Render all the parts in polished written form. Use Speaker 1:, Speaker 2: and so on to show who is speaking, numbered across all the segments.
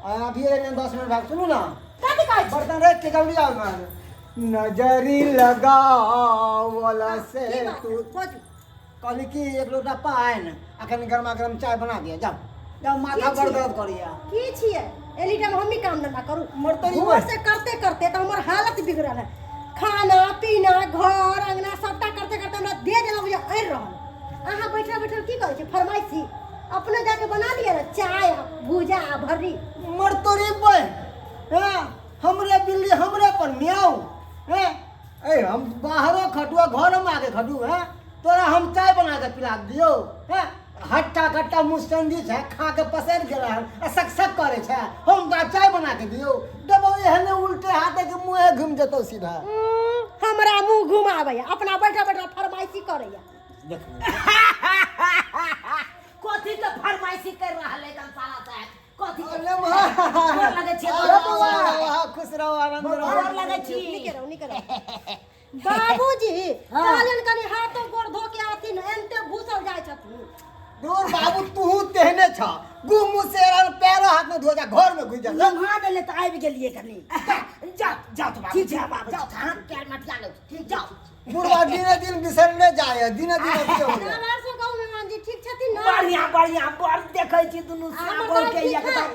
Speaker 1: अभी 10 मिनट भाग सुनू ना
Speaker 2: कथी कहै छी
Speaker 1: बर्तन रख के जल्दी आओ ना नजरी लगावला से तू कहली कि एक लोटा पाइन अखन गरमा गरम चाय बना दिया जाओ जाओ माथा बड़ दर्द करिया
Speaker 2: की छियै एली टाइम हम ही काम धंधा करू
Speaker 1: मरतरी
Speaker 2: भोर से करते करते तो हमर हालत बिगड़ल है खाना पीना घर अंगना सबटा करते करते हमरा दे देना बुझा अड़ रहल अहाँ बैठल बैठल की करै छी फरमाइशी अपने जाके बना लिया ना चाय भूजा भर्री
Speaker 1: मरतरी पे हैं हमरे बिल्ली हमरे पर म्याऊ हैं ए हम बाहरो खटुआ घर में आके खटू हैं तोरा हम चाय बना के पिला दियो हैं हट्टा कट्टा मुस्तंदी छै खा के पसर गेला आ सक सक करे छै हम तोरा चाय बना के दियो देबो एहने उल्टे हाथे के मुंह घुम जतो सीधा
Speaker 2: हमरा मुंह घुमाबैया अपना बैठा बैठा फरमाइशी करैया
Speaker 1: देख
Speaker 3: कथी के फरमाइशी कर रहल है एकदम साला साहब कथी के
Speaker 1: अरे वाह
Speaker 3: गोर लगे छी
Speaker 1: वाह खुश रहो आनंद
Speaker 3: गोर
Speaker 1: रहो
Speaker 3: लगे छी
Speaker 2: नहीं करो बाबूजी कालन कनी हाथो गोर धो के आथिन एनते घुसल जाय छथिन
Speaker 1: दूर बाबू तू तेहने छ गु मुसेरन पैरो हाथ में धो जा घर में घुस जा
Speaker 3: लम्हा देले त आबि गेलिए कनी जाओ जाओ तो ठीक है बाबू जाओ हां पैर मत लागो ठीक जाओ
Speaker 1: बुढ़वा दिने दिन बिसरने जाए दिने दिन अथी हो गया
Speaker 2: रामार से कहू मेहमान जी ठीक छथिन ना
Speaker 3: बढ़िया बढ़िया बड़ देखै छी दुनु साबर के एकदम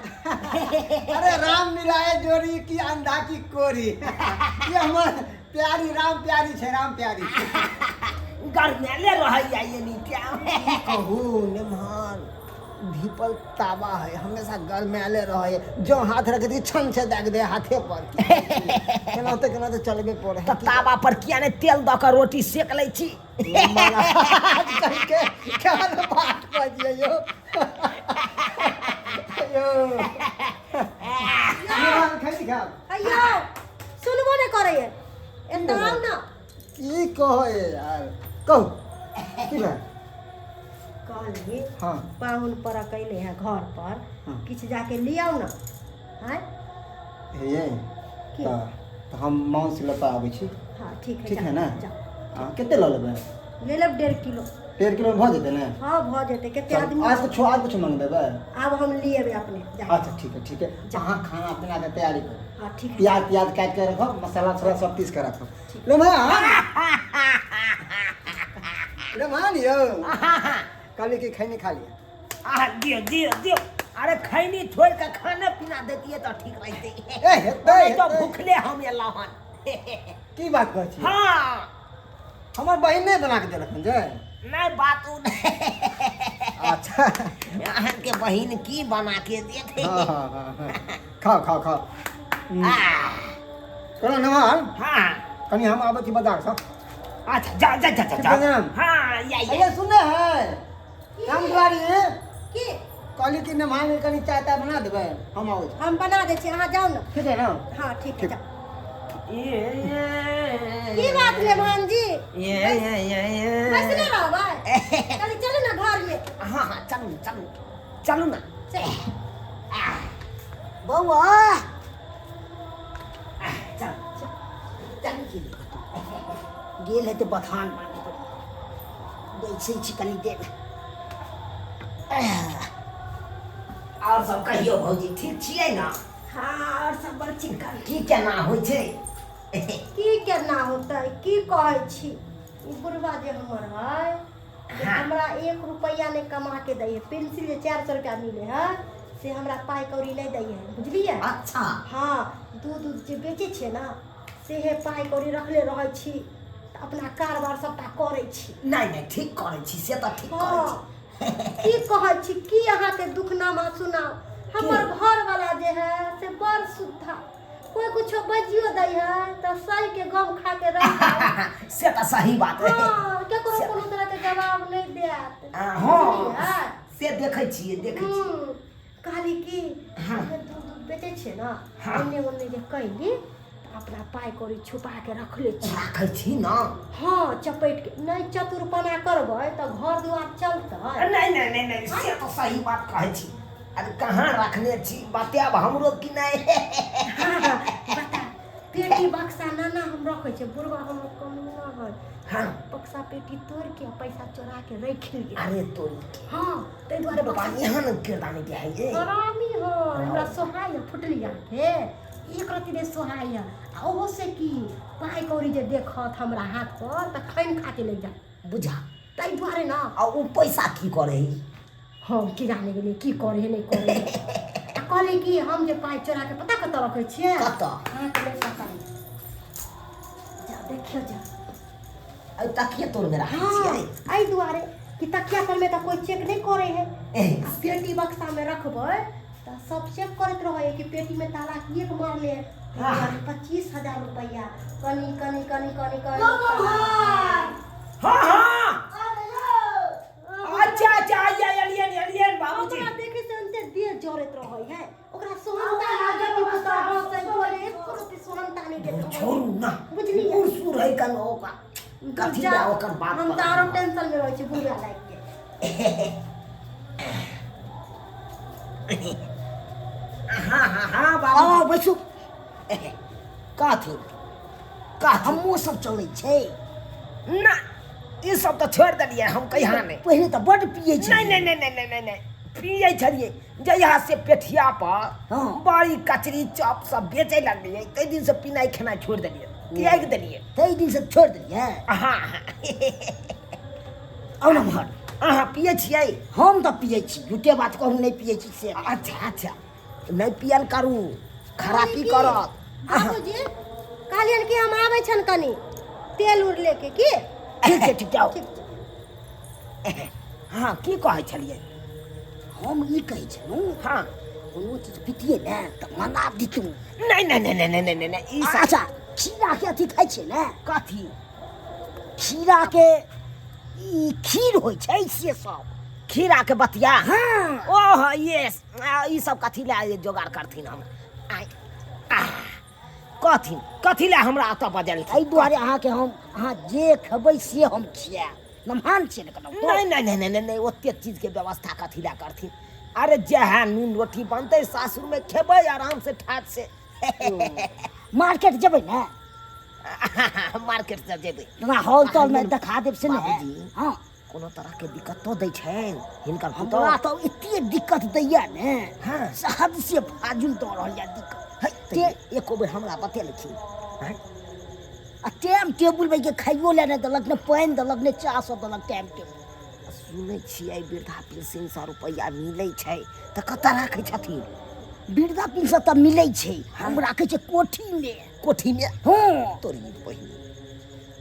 Speaker 1: अरे राम मिलाए जोड़ी की अंधा की कोरी ये हमर प्यारी राम प्यारी छे राम प्यारी
Speaker 3: गरमेले रहैया ये नीचा
Speaker 1: कहू निमान धीपल तावा है हमेशा गरमेले रहे जो हाथ रख दी छन से दाग दे हाथे पर केना तो चलबे पड़े
Speaker 3: त तावा पर किया ने तेल द के रोटी सेक लै छी
Speaker 1: महाराज के क्या बात बजिए यो यो निमान खाई खा
Speaker 2: अयो सुनबो ने करैया एतना आउ ना
Speaker 1: की कहे यार कहू की बा
Speaker 2: कहली
Speaker 1: हाँ
Speaker 2: पाहुन पर कैले हैं घर पर
Speaker 1: हाँ।
Speaker 2: किछ जाके लियाओ ना हैं
Speaker 1: हे
Speaker 2: की?
Speaker 1: तो हम मांस लपा आबै छी
Speaker 2: हाँ ठीक है
Speaker 1: ठीक है
Speaker 2: जाओ,
Speaker 1: ना
Speaker 2: जाओ।
Speaker 1: हाँ कितने ल लेबै
Speaker 2: ले लब 1.5 किलो
Speaker 1: 1.5 किलो में भऽ जेतै ने
Speaker 2: हाँ भ जेते केते
Speaker 1: चल,
Speaker 2: आदमी
Speaker 1: आज कुछ मांग देबै
Speaker 2: अब हम लिएबे अपने जा
Speaker 1: अच्छा ठीक है अहाँ खाना पीना के तैयारी करू
Speaker 2: हाँ ठीक है
Speaker 1: प्याज काट के रखो मसाला वसाला सब पीस के रखो ले मान यो काली की खैनी खा लिया
Speaker 3: दियो दियो दियो अरे खैनी छोड़ के खाना पीना देतिए तो ठीक रहते
Speaker 1: ए हेतै
Speaker 3: तो भूखले हम एलहन
Speaker 1: की बात कहै छी
Speaker 3: हाँ
Speaker 1: हमर बहिन नहीं बना के देलक जे
Speaker 3: नहीं बात उ
Speaker 1: अच्छा
Speaker 3: अहन के बहिन की बना के देते
Speaker 1: हाँ खाओ चलो नमान
Speaker 3: हाँ
Speaker 1: कनी हम आबै छी बाजार से
Speaker 3: अच्छा जा हाँ या
Speaker 1: ये सुनने हैं काम दुआरी
Speaker 2: की
Speaker 1: काली की नमान में कनी चाय ताय बना देबै हम आबै छी
Speaker 2: हम बना दे छी अहाँ जाओ ना
Speaker 1: ठीक है ना
Speaker 2: हाँ ठीक है जाओ
Speaker 3: ये
Speaker 2: की बात ले भान जी
Speaker 3: ये
Speaker 2: बस ना रहबै कनी चलो ना घर में
Speaker 3: हाँ चलू ना
Speaker 2: चल
Speaker 3: बउआ चल गेल है तो बथान बैठे छी कनी देर और सब कहियो भौजी ठीक छियै ना
Speaker 2: हाँ और सब बड़ चिंता
Speaker 3: की केना होइ छै
Speaker 2: की केना होतै की कहै छी ई बुढ़वा जे हमर है जे
Speaker 3: हाँ।
Speaker 2: हमरा 1 रुपया ने कमा के दै है पेंसिल जे 400 रुपया मिले है से हमरा पाई कौड़ी नहीं दै है बुझलियै
Speaker 3: अच्छा
Speaker 2: हाँ दूध जे बेचे छै ना से हे पाई कौड़ी रखले रहै छी त अपना कारोबार सबटा करै छी
Speaker 3: नहीं ठीक करै छी से तो ठीक करै
Speaker 2: हाँ की कहै छी की अहाँ के दुखनामा सुनाओ हमर घर वाला जे है से बड़ सुद्धा कोई कुछो बजियो दै है त सही के गम खा के रह
Speaker 3: छी से तो सही बात है
Speaker 2: हाँ केकरो कोनो तरह के जवाब नहीं देत
Speaker 3: हाँ से देखै छियै
Speaker 2: कहली की
Speaker 3: हाँ।
Speaker 2: दूध बेचे छै ना
Speaker 3: हाँ।
Speaker 2: ओन्ने जे कैली अपना पाई कौड़ी छुपा के रखले छी
Speaker 3: राखै छी ना
Speaker 2: हाँ चपैट के नहीं चतुरपना करबै त घर दुआर चलतै
Speaker 3: नहीं से तो सही बात कहै छी अरे कहाँ रखने छी बताब हमरो कि नहीं
Speaker 2: बता पेटी बक्सा नाना हम रखै छै बुढ़वा हम कम ना है
Speaker 3: हाँ
Speaker 2: बक्सा पेटी तोड़ के पैसा चोरा के रख लिए
Speaker 3: अरे तोरी
Speaker 2: हाँ तै दुआरे
Speaker 3: दुकान यहाँ न किरदाने के है ये
Speaker 2: हरामी हाँ हमरा सोहाय फुटली आके एक रति ने सोहाय आ ओहो से की पाई कौड़ी जे देखत हमरा हाथ पर त खैन खाते ले जा
Speaker 3: बुझा
Speaker 2: ताई दुआरे ना
Speaker 3: आ उ पैसा की करे
Speaker 2: हम की जाने गेली की करे है नहीं करे आ कहले कि हम जे पाई चोरा के पता कत रखे छिए
Speaker 3: कत
Speaker 2: हाथ में पता जा देखियो जा
Speaker 3: आ तकिया तोर में रखै
Speaker 2: हाँ
Speaker 3: छियै
Speaker 2: आई दुआरे कि तकिया पर में तो कोई चेक नहीं करे है
Speaker 3: एह,
Speaker 2: आ पेटी बक्सा में रखबै त सब चेक करत रहे कि पेटी में ताला किए के मार ले
Speaker 3: हाँ।
Speaker 2: 25,000 रुपया कनी कनी कनी कनी कनी
Speaker 3: हाँ हाँ अच्छा अच्छा आइए एलियन बाबूजी
Speaker 2: ओकरा देखे से अंते देह जरत रहै है ओकरा सोहनता लागे कि बता हो से बोले एक रति सोहनता नहीं देत
Speaker 3: छोड़ू ना
Speaker 2: बुझली
Speaker 3: उड़ है कन ओका कथी बा ओकर बात
Speaker 2: हम तारो टेंशन में रहै छी बुढ़िया लाग के
Speaker 3: हाँ बाबू बैसू का हमो सब चलै छै ना ई सब तो छोड़ देलिए हम कहिया नहीं
Speaker 1: पहले तो बड़ पिए
Speaker 3: नहीं पिए छलिए जहिया से पेठिया पर
Speaker 1: हाँ।
Speaker 3: बड़ी कचरी चॉप सब बेचे लगलिए कई दिन से पीनाई खाना छोड़ देलिए त्याग देलिए
Speaker 1: तई दिन से छोड़ दिए
Speaker 3: हाँ
Speaker 1: और नमहर
Speaker 3: अहाँ पिए छियै
Speaker 1: हम तो पिए छी झूठे बात कहूँ नहीं पिए छी से
Speaker 3: अच्छा अच्छा नहीं पियल करू खराबी करत
Speaker 2: बाबूजी कहलियन कि हम आबै छन कनी तेल उड़ लेके की
Speaker 3: ठीक जाओ हाँ की कहै छलिए
Speaker 1: हम ई कहे छलू
Speaker 3: हाँ
Speaker 1: कोनो चीज पितिए ना तो मना दितू
Speaker 3: नहीं ई सब
Speaker 1: अच्छा खीरा के अथी खाइ छै ना
Speaker 3: कथी
Speaker 1: खीरा के ई खीर होइ छै से सब
Speaker 3: खीरा के बतिया
Speaker 1: हाँ
Speaker 3: ओह यस ई सब कथी ला जोगाड़ करथिन हम आइ, कथी ला हमरा अतऽ बजल
Speaker 1: एहि दुआरे अहाँके हम अहाँ जे खेबै से हम खियाब नमहान छियै ने
Speaker 3: नहीं ओते चीज के व्यवस्था कथी ला करथिन अरे जहाँ नून रोटी बनते सासुर में खेबै आराम से ठाट से
Speaker 1: मार्केट जेबै ना
Speaker 3: मार्केट से जेबै
Speaker 1: तोरा हॉल तॉल में देखा देब से ने
Speaker 3: बाबूजी।
Speaker 1: हाँ
Speaker 3: कोनो तरह के दिक्कत तो दै छनि हिनकर
Speaker 1: हमरा
Speaker 3: पुतौह
Speaker 1: तो एते दिक्कत दैया ने
Speaker 3: हाँ।
Speaker 1: हद से फाजुल दऽ रहल या दिक्कत
Speaker 3: ते एको बेर हमरा बतेलखिन हैं?
Speaker 1: आ टाइम टेबुल में के खाइयो ले नहि देलक ने पानि देलक ने चाह सब देलक टाइम टेबुल
Speaker 3: सुनै छियै वृद्धा पेंशन 100 रुपया मिलै छै तऽ कतऽ राखै छथिन
Speaker 1: वृद्धा पेंशन तऽ मिलै छै हम राखै छै कोठी में
Speaker 3: कोठीमे
Speaker 1: हाँ
Speaker 3: तोरी बहिनी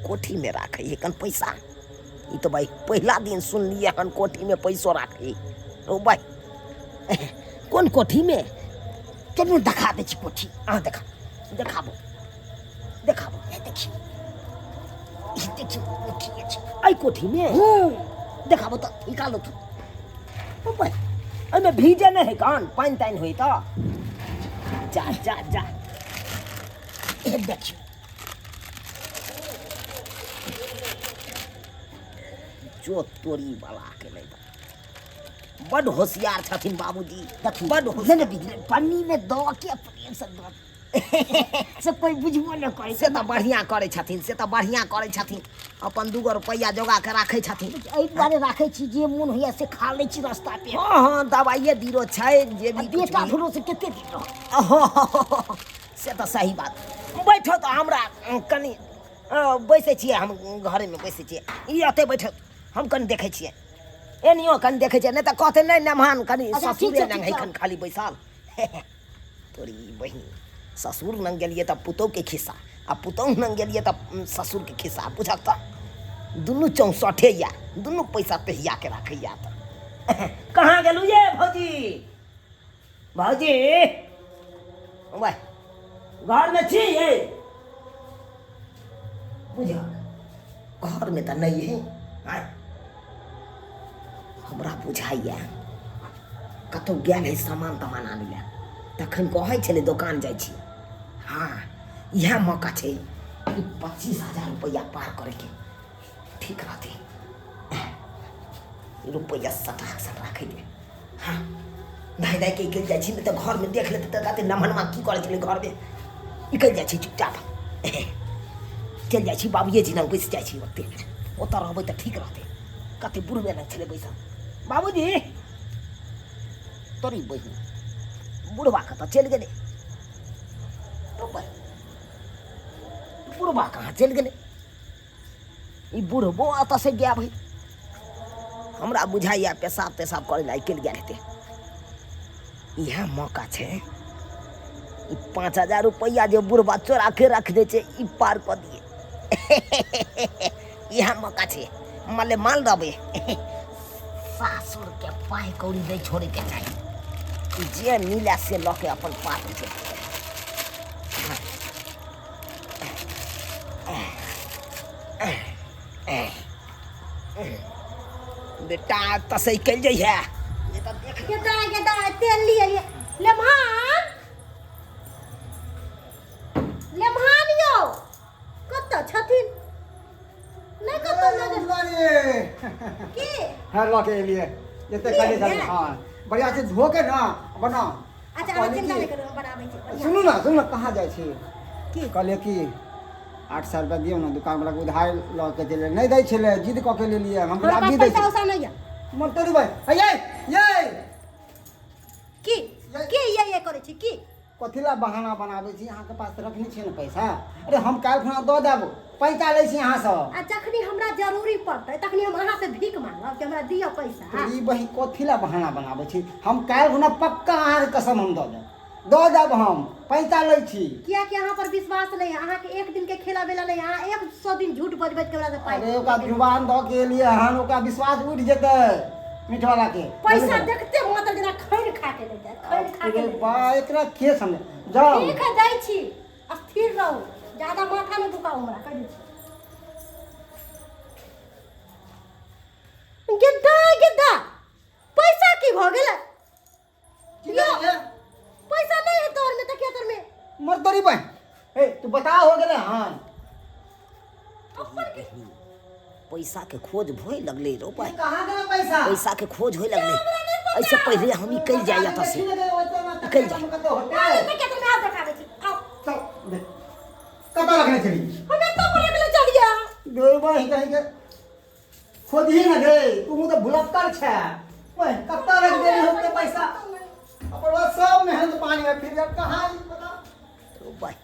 Speaker 3: कोठीमे राखै है कन पैसा ई तो भाई पहला दिन सुनलिए हन कोठीमे पैसो राखै ओ भाई कोन कोठीमे
Speaker 1: चलू देखा दै छी कोठी
Speaker 3: अहाँ देखाबो
Speaker 1: ए देखियो ई देखियो कोठी छै
Speaker 3: एहि कोठीमे
Speaker 1: हाँ
Speaker 3: देखाबो तऽ निकालो तू ओ भाई एहिमे भीजे नहि है कन पानि तानि होइ तऽ जा
Speaker 1: ए देखियो
Speaker 3: जो तोरी वाला के नहीं बा। बड होशियार छथिन बाबूजी
Speaker 1: देखियो
Speaker 3: बड
Speaker 1: ने
Speaker 3: होशियार
Speaker 1: बिजली पन्नी में दऽ के प्रेम से दऽ से कोई बुझबो नहि करै
Speaker 3: से तऽ बढ़िया करै छथिन अपन 2 रुपया जोगा के राखै छथिन
Speaker 1: एहि दुआरे राखै छी जे मोन होइया से खा लै छी रास्ता पे
Speaker 3: हाँ दवाइए बीरो छै जे भी कुछ
Speaker 1: बेटा
Speaker 3: भी।
Speaker 1: भरो से कते दिन रह
Speaker 3: से तऽ सही बात बैठो तऽ हमरा कनि बैसै छियै हम घरेमे बैसै छियै ई अतै बैठो हम कनि देखै छियै एनियो कनि देखै छियै नहि तऽ कहतै नहि नमहान कनि
Speaker 1: अच्छा, ठीक
Speaker 3: ससुरे
Speaker 1: छै,
Speaker 3: लग
Speaker 1: ठीक
Speaker 3: है
Speaker 1: छै।
Speaker 3: कनि खाली बैसल तोरी बहिनी ससुर लग गेलियै तऽ पुतौहके खिस्सा आ पुतौह लग गेलियै तऽ ससुरके खिस्सा बुझक तऽ दुनू 64 या दुनू पैसा तहिया के राखैया तऽ कहाँ गेलू ये भौजी भाई घर में छी ये बुझक घर में तो नहीं है आय। हमरा बुझाइया कतौ गेल है सामान तमान आनै लए तखन कहै छलै दोकान जाइ छी हाँ इएह मौका छै कि 25,000 रुपया पार करैके ठीक रहतै रुपया सटाक राखै ले हाँ धाइ के निकलि जाइ छी नहि तऽ घरमे देख लेतै तऽ कहतै नमहनमा की करै छलै घरमे निकलि जाइ छी चुपचाप चलि जाइ छी बाबुएजी लग बैसि जाइ छी ओतऽ रहबै तऽ ठीक रहतै कते बुढ़बे लग छलै बैसल बाबूजी तोरी बहिनी बुढ़वा कतऽ चलि गेलै बुढ़वा कहाँ चलि गेलै ई बुढ़बो एतऽ से गया भाई हमरा बुझाइया पेशाब तेशाब करे ला निकलि गेल हेतै इएह मौका छै ई 5,000 रुपया जे बुढ़वा चोरा के रख दे छै ई पार कऽ दिए इएह मौका छै माले माल दबे सासुर के पाइ कौड़ी नहीं छोड़े के चाहिए जे मिले से लऽ के अपन पार छै बेटा तसई कल जाइए
Speaker 2: गेदा तेल लिए लेमहान यौ कतऽ छथिन नहीं कतऽ की
Speaker 1: हर लौटे लिए जते कले चल हां बढ़िया से धो के ना बना
Speaker 2: अच्छा हम चिंता नहीं करू हम बनाबै छी
Speaker 1: सुनू ना कहाँ जाइ छी की कहले की 800 रुपया दियो ना दुकान वाला के उधार लऽ के चले नहीं दै छले जिद कऽ के ले लिए हम भी दै छी
Speaker 2: पैसा नहीं है
Speaker 1: मोटरी भाई ये
Speaker 2: की ये करे छी की
Speaker 1: कथिला बहाना बनाबै छी अहाँ के पास रखनी छै ना पैसा अरे हम काल खुना दऽ देब पैसा लै छी अहाँ से
Speaker 2: आ जखनी हमरा जरूरी पड़तै तखनी हम अहाँ से भीख मांगब कि हमरा दियो पैसा
Speaker 1: ई बही कथिला बहाना बनाबै छी हम काल खुना पक्का अहाँ के कसम हम दऽ देब हम पैसा लै छी
Speaker 2: किया कि अहाँ पर विश्वास नहीं है अहाँ के एक दिन के खेला बेला नहीं अहाँ 100 दिन झूठ बज के हमरा से पाइ
Speaker 1: अरे ओका जुबान दऽ के लिए हम ओका विश्वास उठ जेतै मीठ वाला के
Speaker 2: पैसा देखते मतलब जना खैर खा के ले जाए खैर खा के ले
Speaker 1: बा एकरा के समझ जाओ
Speaker 2: ठीक है जाइ छी स्थिर रहू ज्यादा माथा में दुखाओ हमरा कह दी गेदा पैसा की भ गेलै पैसा नहीं है तोर में तकिया तोर में
Speaker 1: मर्दरी भाई ए तू बता हो गेले हां
Speaker 2: अपन के
Speaker 3: पैसा के खोज भोय लगले रो भाई
Speaker 1: कहां गेले पैसा
Speaker 3: पैसा के खोज होय लगले ऐसे पहले हम निकल जाइए एतऽ से निकल जाए
Speaker 2: तकिया तोर में आओ देखाबे छी आओ
Speaker 1: चल कतऽ रखने चली
Speaker 2: हमें तो पर अगले चढ़िया
Speaker 1: दे भाई कहीं के खोद ही ना गए तू तो भुलक्कर छे ओए कतऽ रख देली होते पैसा अपन सब मेहनत पानी में फिर कहां पता
Speaker 3: रो भाई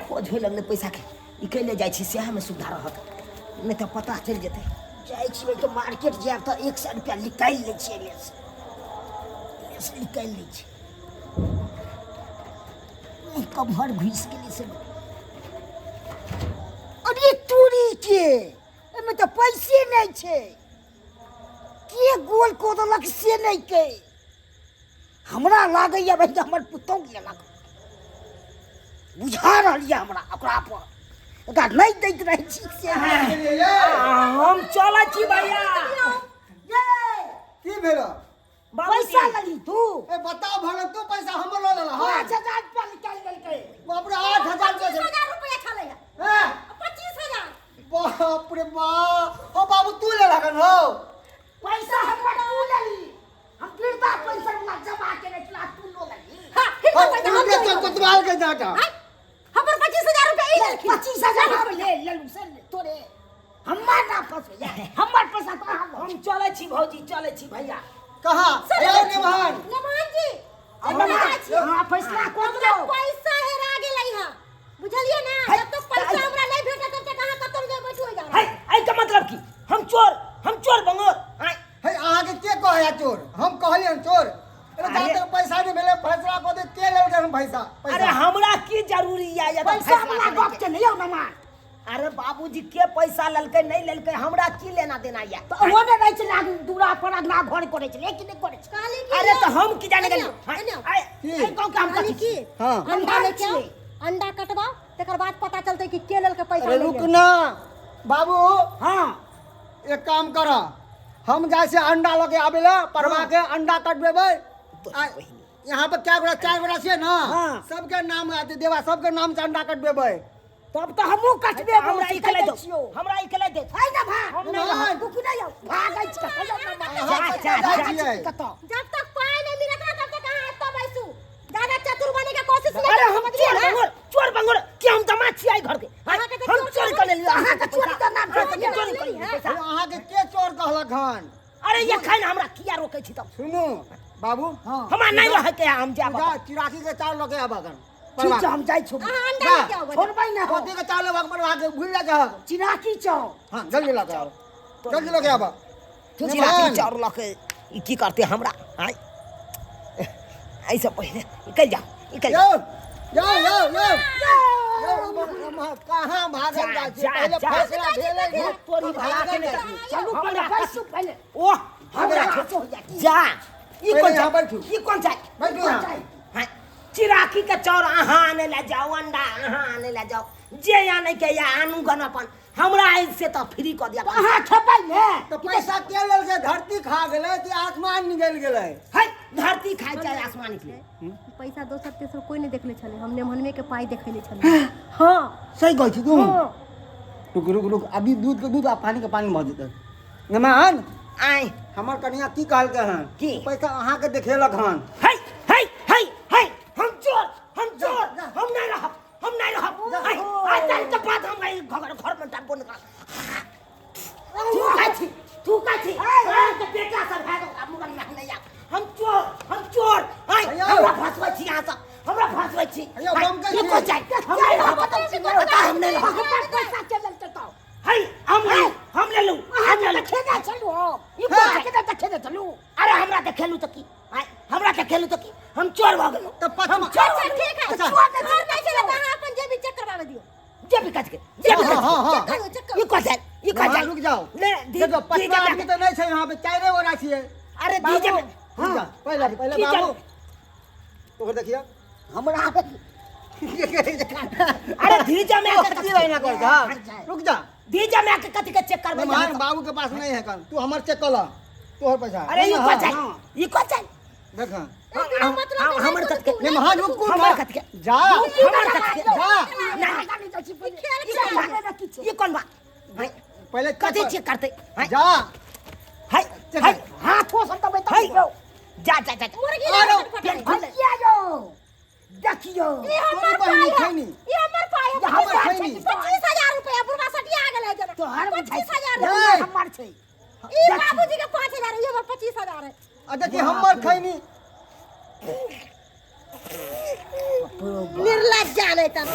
Speaker 3: खोज होय लगले पैसा के निकल जाय छी सेहा में सुविधा रहत नहीं तो पता चल जेतै जाय छी तो मार्केट जाब तो 100 रुपया निकाल ले छी लेस निकाल ले छी ई कभर घुस के लिए से अरे तूरी के एमे तो पैसे नहीं छे के गोल को देलक से नहीं के हमरा लागैया भाई हमर पुतौ लेलक बुझा रहलिया हमरा ओकरा पर ओकरा नहीं दैत रहे छी से हम चलै छी भैया
Speaker 1: की भेलो
Speaker 3: पैसा लगी तू
Speaker 1: ए बताओ भले तू पैसा हमर ल लेला हां
Speaker 3: 5000 रुपया निकाल लेलकै
Speaker 1: बाप रे 8000
Speaker 2: रुपया छलै
Speaker 1: हां
Speaker 2: 25000
Speaker 1: बाप रे बाप ओ बाबू तू ले लगन हो
Speaker 3: पैसा हमर तू लेली हम फिर बा पैसा ना जमा के रखला तू लो लगी
Speaker 2: हां फिर पैसा हम
Speaker 1: के चल कोतवाल के जाटा
Speaker 2: हमर 25000 रुपया ई लेलखिन
Speaker 3: 25000 हम ले से तोरे हमर ना फसो हमर पैसा कहां हम चलै छी भौजी चलै छी भैया
Speaker 1: कहां ए नेमान
Speaker 2: जी
Speaker 3: हां फैसला कर दो
Speaker 2: पैसा हेरा गेलै हां बुझलिए ना जब तक पैसा हमरा नहीं भेटत तब तक कहां कतौ जे बैठो जा
Speaker 3: है का मतलब की हम चोर बंगोर
Speaker 1: है आहा के कहया चोर हम कहलियन चोर अरे जाते पैसा नहीं मिले फैसला को दे के ले हम पैसा
Speaker 3: अरे हमरा की जरूरी है ये पैसा वाला गप के नहीं हो ना मार अरे बाबूजी के पैसा ललकै नहीं ललकै हमरा की लेना देना है तो ओने नहीं चला दूरा पर अगला घर करे छले कि नहीं करे
Speaker 2: काली की
Speaker 3: अरे तो हम की जाने गली
Speaker 2: की काम की
Speaker 1: हां
Speaker 2: अंडा लेके अंडा कटवाओ तकर बाद पता चलते कि के लेल के पैसा
Speaker 1: अरे रुक ना बाबू
Speaker 3: हां
Speaker 1: एक काम कर हम जाय से अंडा लगे आबेला परवा के अंडा कटबेबै यहाँ पर क्या गोरा 4 गोरा से ना सबके नाम आते देवा सबके नाम से अंडा कटबेबै
Speaker 3: तब तो हमहु कटबे हमरा इकले दो हमरा इकले दे है ना भाग हम नहीं तू कि नहीं भागै छी कत
Speaker 2: जब तक पाई नहीं मिलत तब तक कहां एतो बैसू ज्यादा चतुर बने के कोशिश नहीं
Speaker 3: अरे हम चोर बंगोर कि हम दमा छी आई घर के हम चोरी कर लेली अहाँ के चोरी का नाम चोरी कर पैसा
Speaker 1: अहाँ के चोर कहलक हन
Speaker 3: अरे ये खाइन हमरा किया रोकै छी तब
Speaker 1: सुनू बाबू हाँ
Speaker 3: हमरा नहीं रह के हम जाब
Speaker 1: जा चिरासी के चावल लगे आबा कर
Speaker 3: ठीक छै हम जाइ छु
Speaker 2: अहाँ अंडा लेके आओ
Speaker 3: छोड़बै ना हो
Speaker 1: पोती के चावल लगे बनवा के भूल जा जा
Speaker 3: चिराकी चौ
Speaker 1: हां जल्दी लगे आओ जल्दी लगे आबा
Speaker 3: तू चिराकी चौ लके ई की करते हमरा हाय ऐसे पहले निकल जा निकल
Speaker 1: यो यो यो यो कहां भागल जा छी पहले फैसला भेले
Speaker 3: तोरी भला के चलू पहले बैसू पहले ओ
Speaker 1: हमरा
Speaker 3: जा ई
Speaker 1: पहले
Speaker 3: कौन
Speaker 1: यहाँ बैठू।
Speaker 3: ई कौन जाय
Speaker 1: बैठू यहाँ।
Speaker 3: हां चिराकी के चौर अहाँ आने ले जाओ अंडा अहाँ आने ले जाओ जे आने के या आनू गन अपन हमरा से तो फ्री कर दिया
Speaker 2: अहाँ खेबै ने
Speaker 1: तो पैसा के लेल के धरती खा गेले कि आसमान निकल गेले
Speaker 3: है धरती खाए चाहे आसमान निकले
Speaker 2: पैसा दोसर तेसर कोई नहीं देखले छले हमने मनमे के पाई देखले छले हां
Speaker 1: सही कहै छी तू रुक रुक रुक अभी दूध के दूध आ पानी के पानी भऽ जेतै मेहमान
Speaker 3: आए
Speaker 1: हमर कन्या की कहलकै हन
Speaker 3: की?
Speaker 1: पैसा अहाँ के देखेलक हन
Speaker 3: है हम चोर हम नहीं रहब है आज तक के बाद हम गए घर में टापो निकाल तू का छी तो बेटा सब है तो मुगल में नहीं आ हम चोर है हमरा फसबै छी यहाँ से हमरा फसबै छी
Speaker 1: अयो बम के
Speaker 3: ये को जाय हम नहीं रहब हम नहीं रहब
Speaker 2: पैसा चल चलता
Speaker 3: है हम ले लूं हम ले
Speaker 2: खेदा चलू
Speaker 3: ई को के खेदा चलू अरे हमरा के खेलू त की हमरा के खेलू त की हम चोर भ गेलू
Speaker 1: तो
Speaker 3: हम
Speaker 1: पछमा
Speaker 3: चोर
Speaker 2: ठीक है चोर नहीं चले अहाँ अपन जेबी चेक करवावे दियो
Speaker 3: जे भी काज के जे भी
Speaker 1: हाँ,
Speaker 3: काज ई को जाय ई को जाय
Speaker 1: रुक जाओ
Speaker 3: ले
Speaker 1: देखो पछमा आदमी तो नहीं छै यहाँ पे चारे गोरा छियै
Speaker 3: अरे डीजे में
Speaker 1: रुक जा पहले पहले
Speaker 3: की
Speaker 1: बाबू
Speaker 3: जाने?
Speaker 1: तो देखिए
Speaker 3: हमरा
Speaker 1: अरे
Speaker 3: अरे डीजे में आके
Speaker 1: कथी रहना कर जा रुक जा
Speaker 3: डीजे में आके कथी के चेक करबे
Speaker 1: मेहमान बाबू के पास नहीं है कल तू हमर चेक कर ला तोहर पैसा
Speaker 3: अरे ई को जाय ई को जाय
Speaker 1: देख
Speaker 3: हमर कथ के
Speaker 1: मेहमान रुक को
Speaker 3: हमर कथ के
Speaker 1: जा
Speaker 3: हमर कथ के
Speaker 1: जा
Speaker 3: ये कौन बा
Speaker 1: पहले
Speaker 3: कथी चेक करते
Speaker 1: जा
Speaker 3: है है हाथों से तब तक जा जा जा पेट खोल देखियो
Speaker 2: ई हमर
Speaker 1: बहिनी
Speaker 2: पाई
Speaker 1: खैनी
Speaker 2: ई हमर पाई
Speaker 1: ये हमर खैनी
Speaker 2: 25000 रुपया बुढ़वा सटिया गेलै जरा
Speaker 3: तो हर
Speaker 2: 25000
Speaker 1: ए!
Speaker 3: हमर छै
Speaker 2: ई बाबूजी के 5000 ये हमर 25000 है
Speaker 1: आ देखिए हमर खैनी
Speaker 2: निर्लज्ज जाने तब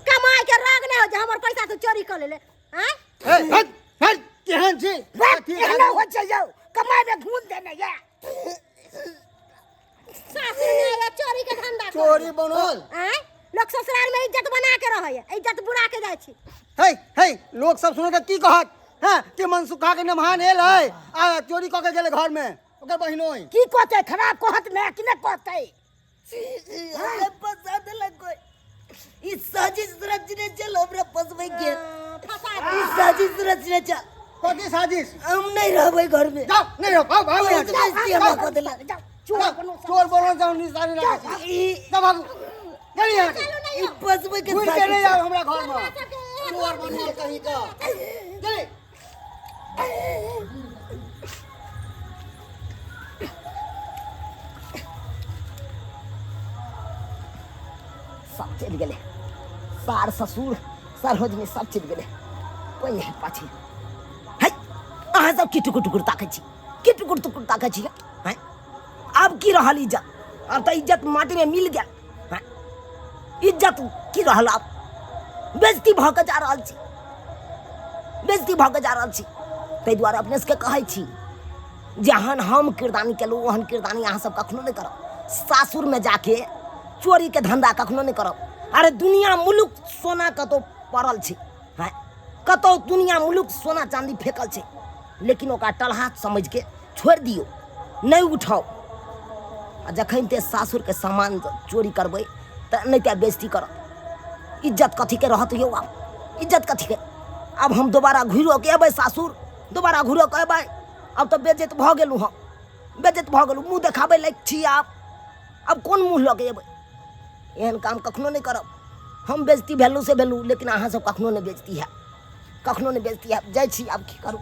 Speaker 2: कमाई के राग नहीं हो जा हमर पैसा तो चोरी कर लेले हैं
Speaker 1: हे केहन छी
Speaker 3: एहनो हो छै यौ कमाई में घून देने या
Speaker 2: सासुर में ये चोरी के धंधा कर
Speaker 1: चोरी बनल
Speaker 2: हैं लोग ससुराल में इज्जत बना के रहे है इज्जत बुरा के जाय छी
Speaker 1: हे लोग सब सुनो त की कहत हां कि मनसुखा के मेहमान एल है आ चोरी क के गेले घर में ओकर बहिनोई
Speaker 3: की कहते खराब कहत ने कि ने कहते अरे पसंद लगो ई साजिश रचने चल हमरा पसबै के
Speaker 2: फसा
Speaker 3: ई साजिश रचने चल
Speaker 1: कथी साजिश
Speaker 3: हम नहीं रहबै घर में
Speaker 1: जाओ नहीं रहो भाग भाग यहाँ से।
Speaker 3: जल्दी हमरा को देला
Speaker 1: चोर बनो जाओ निशानी लगा छी
Speaker 3: ई
Speaker 1: जा भागो चल यहाँ से
Speaker 3: ई पसबै के
Speaker 1: घुर के नहीं
Speaker 3: साजिश
Speaker 1: आओ हमरा घर में चोर बनो के कहीं का चले
Speaker 3: सब चल गेले सार ससुर सरहज में सब चल गेले कोई नहीं पाछे है अहाँ सब की टुकुर टुकुर ताकै छी की टुकुर टुकुर ताकै छी हैं अब की रहल इज्जत अब तो इज्जत माटी में मिल गया हैं इज्जत की रहल अब बेइज्जती भ के जा रहल छी बेइज्जती भ के जा रहल छी ताहि दुआरे अपने से कहै छी जहन हम किरदानी केलहुँ ओहन किरदानी अहाँ सब कखनो नहीं करब सासुर में जाके चोरी के धंधा कखनो नहीं करब अरे दुनिया मुलुक सोना कतौ पड़ल छै हैं कतौ दुनिया मुलुक सोना चांदी फेकल छै लेकिन ओकरा टलहा समझ के छोड़ दियो नहीं उठाओ आ जखन ते सासुर के सामान चोरी करबै त नहीं ते बेइज्जती करब इज्जत कथी के रहत यौ अब इज्जत कथी के अब हम दोबारा घुरो के अबै सासुर दोबारा घुरो के अबै अब तो बेइज्जत भ गेलू हम बेइज्जत भ गेलू मुँह देखाबै लायक छी अब कोन मुँह लऽ के अबै एहन काम कखनो नहीं करब हम बेइज्जती भेलू से भेलू लेकिन अहाँ सब कखनो नहीं बेइज्जती है कखनो नहीं बेइज्जती है जाइ छी आब की करू